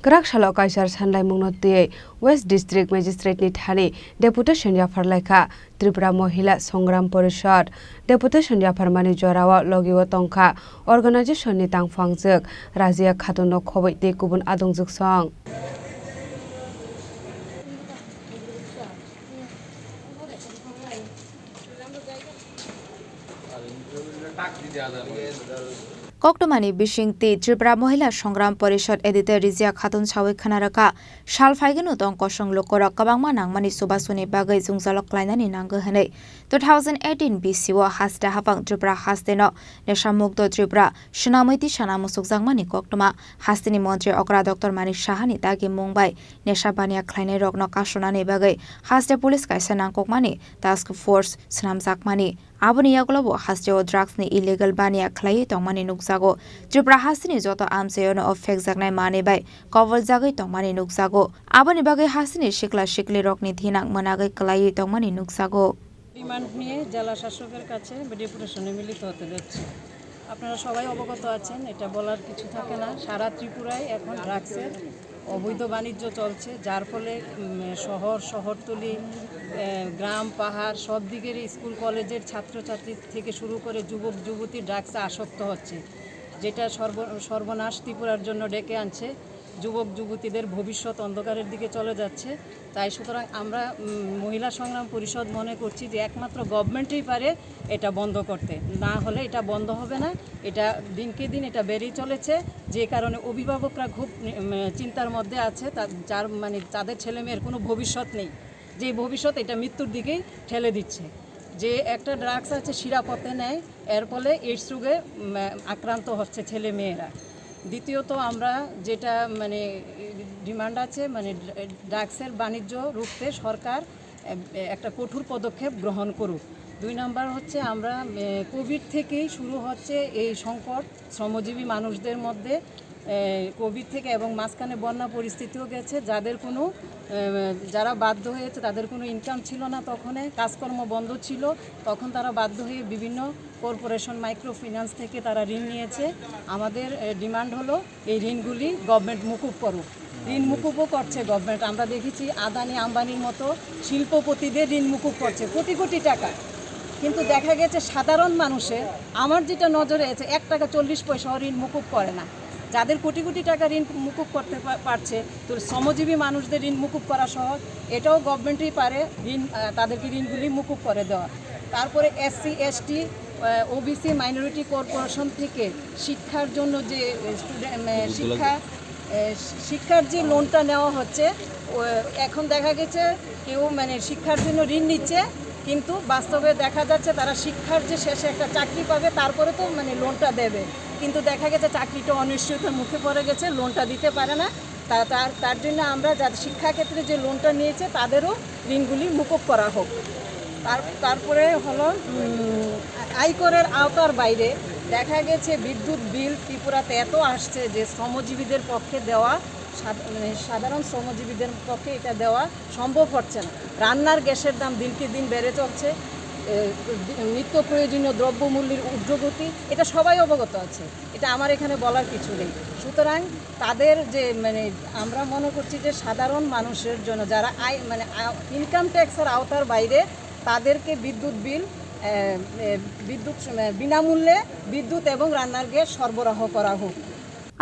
Krakshalo Kaisar Sanlai Mungnotie, West District Magistrate Nithani, Deputation Jafarlaika, Tripura Mohila Songram Porishad, Deputation Jafarmani Jorawa, Logiwa Tongka, Organization Nitang Fangzuk, Razia Katuno Kobit de Kubun Adongzuk Song. Koktomani Bishingti, Tripura Mohila Songram Porishad Editor Rizia Khatun Chawi Khanaraka, Shal Faigenu Tong Kosong Lokora Kabangma Nangmani Subasuni Bagai Zungzalok Klainani Nangahane, 2018 BCO Hasta Hapang Tripura Hasteno, Neshamukdo Tripura, Shunamiti Shana Musuk Zangmani Koktoma, Hastini Montri Okra Dr. Manik Shahani Dagi Mumbai, Neshabania Kleine Rokno Kashunani Bagai, Haste Police Kaisanang Kokmani, Task Force, Snam Zakmani. Aboni Yaglobo Hasteo drugs ni illegal bania clay tongmani nuksago. Tripura Hasini Joto Amseyono of Fexagnai Mane by Cover Zagi Tongmani nuksago. Aboni Bagay Hasini Shikla Shikli Rokni Thinak Managai Kalai Tongmani nuksago. Demand নিয়ে জেলা শাসকের কাছে ডেপুটেশনে মিলিত হতে যাচ্ছে। আপনারা সবাই অবগত আছেন, এটা বলার কিছু থাকে না। সারা ত্রিপুরায় এখন ড্রাগসের অবৈধ বাণিজ্য চলছে, যার ফলে শহরতলি, গ্রাম, পাহাড় সব দিকেরই স্কুল কলেজের ছাত্রছাত্রী থেকে শুরু করে যুবক যুবতী ড্রাগসে আসক্ত হচ্ছে, যেটা সর্বনাশ ত্রিপুরার জন্য ডেকে আনছে। যুবক যুবতীদের ভবিষ্যৎ অন্ধকারের দিকে চলে যাচ্ছে। তাই সুতরাং আমরা মহিলা সংগ্রাম পরিষদ মনে করছি যে একমাত্র গভর্নমেন্টই পারে এটা বন্ধ করতে, না হলে এটা বন্ধ হবে না। এটা দিনকে দিন এটা বেড়েই চলেছে, যে কারণে অভিভাবকরা খুব চিন্তার মধ্যে আছে, যার মানে তাদের ছেলেমেয়ের কোনো ভবিষ্যৎ নেই, যে ভবিষ্যৎ এটা মৃত্যুর দিকেই ঠেলে দিচ্ছে। যে একটা ড্রাগস আছে শিরাপথে নেয়, এর ফলে এইডস রোগে আক্রান্ত হচ্ছে ছেলে মেয়েরা। দ্বিতীয়ত আমরা যেটা মানে ডিমান্ড আছে, মানে ড্রাগসের বাণিজ্য রুখতে সরকার একটা কঠোর পদক্ষেপ গ্রহণ করুক। 2 নাম্বার হচ্ছে আমরা কোভিড থেকেই শুরু হচ্ছে এই সংকট শ্রমজীবী মানুষদের মধ্যে, কোভিড থেকে এবং মাঝখানে বন্যা পরিস্থিতিও গেছে, যারা বাধ্য হয়েছে তাদের কোনো ইনকাম ছিল না, তখন কাজকর্ম বন্ধ ছিল, তখন তারা বাধ্য হয়ে বিভিন্ন কর্পোরেশন মাইক্রো ফিন্যান্স থেকে তারা ঋণ নিয়েছে। আমাদের ডিমান্ড হলো এই ঋণগুলি গভর্নমেন্ট মুকুব করুক। ঋণ মুকুবও করছে গভর্নমেন্ট, আমরা দেখেছি আদানি আম্বানির মতো শিল্পপতিদের ঋণ মুকুব করছে কোটি কোটি টাকা, কিন্তু দেখা গেছে সাধারণ মানুষের, আমার যেটা নজরে আছে, 1 টাকা 40 পয়সাও ঋণ মুকুব করে না। যাদের কোটি কোটি টাকা ঋণ মুকুব করতে পারছে, তো শ্রমজীবী মানুষদের ঋণ মুকুব করা সহজ, এটাও গভর্নমেন্টই পারে তাদেরকে ঋণগুলি মুকুব করে দেওয়া। তারপরে SC ST OBC minority corporation থেকে শিক্ষার জন্য যে শিক্ষার যে লোনটা নেওয়া হচ্ছে, এখন দেখা গেছে কেউ মানে শিক্ষার জন্য ঋণ নিচ্ছে, কিন্তু বাস্তবে দেখা যাচ্ছে তারা শিক্ষার যে শেষে একটা চাকরি পাবে, তারপরে তো মানে লোনটা দেবে, কিন্তু দেখা গেছে চাকরিটা অনিশ্চয়তার মুখে পড়ে গেছে, লোনটা দিতে পারে না। তার জন্য আমরা যাদের শিক্ষাক্ষেত্রে যে লোনটা নিয়েছে তাদেরও ঋণগুলি মুকুব করা হোক। তারপরে হলো আয়করের আওতার বাইরে দেখা গেছে বিদ্যুৎ বিল ত্রিপুরাতে এত আসছে যে শ্রমজীবীদের পক্ষে দেওয়া, সাধারণ শ্রমজীবীদের পক্ষে এটা দেওয়া সম্ভব হচ্ছে না। রান্নার গ্যাসের দাম দিনকে দিন বেড়ে চলছে, নিত্য প্রয়োজনীয় দ্রব্যমূল্যের ঊর্ধ্বগতি, এটা সবাই অবগত আছে, এটা আমার এখানে বলার কিছু নেই। সুতরাং তাদের যে মানে আমরা মনে করছি যে সাধারণ মানুষের জন্য যারা ইনকাম ট্যাক্সের আওতার বাইরে, তাদেরকে বিনামূল্যে বিদ্যুৎ এবং রান্নার গ্যাস সরবরাহ করা হোক।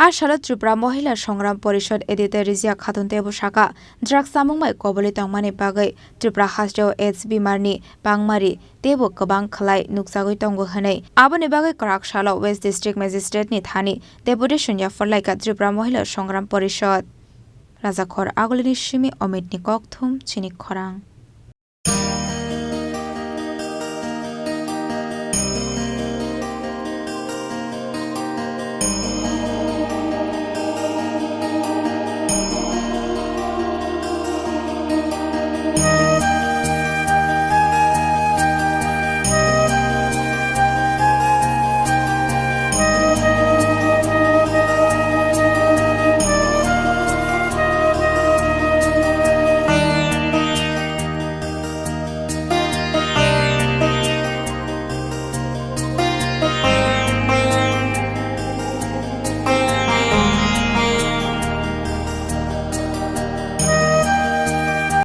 আর শারদ ত্রিপুরা মহিলা সংগ্রাম পরিষদ এদিতে রিজিয়া খাতুন তেবো শাখা ড্রাগস সামুংমাই কবলি তংমানি বাগৈ ত্রিপুরা হাস্টেও AIDS বিমারনি বাংমারি তেবো गोबां खलाय नुकसागै तंगो हनै आबोनि बागै कrakshalo वेस्ट डिस्ट्रिक्ट मैजिस्ट्रेट नि थानी डेपुटेशन जाफरलाइका त्रिपुरा महिला संग्राम परिषद राजाखर आगलिनि सिमी अमित नि ककथुम चिनि खरां।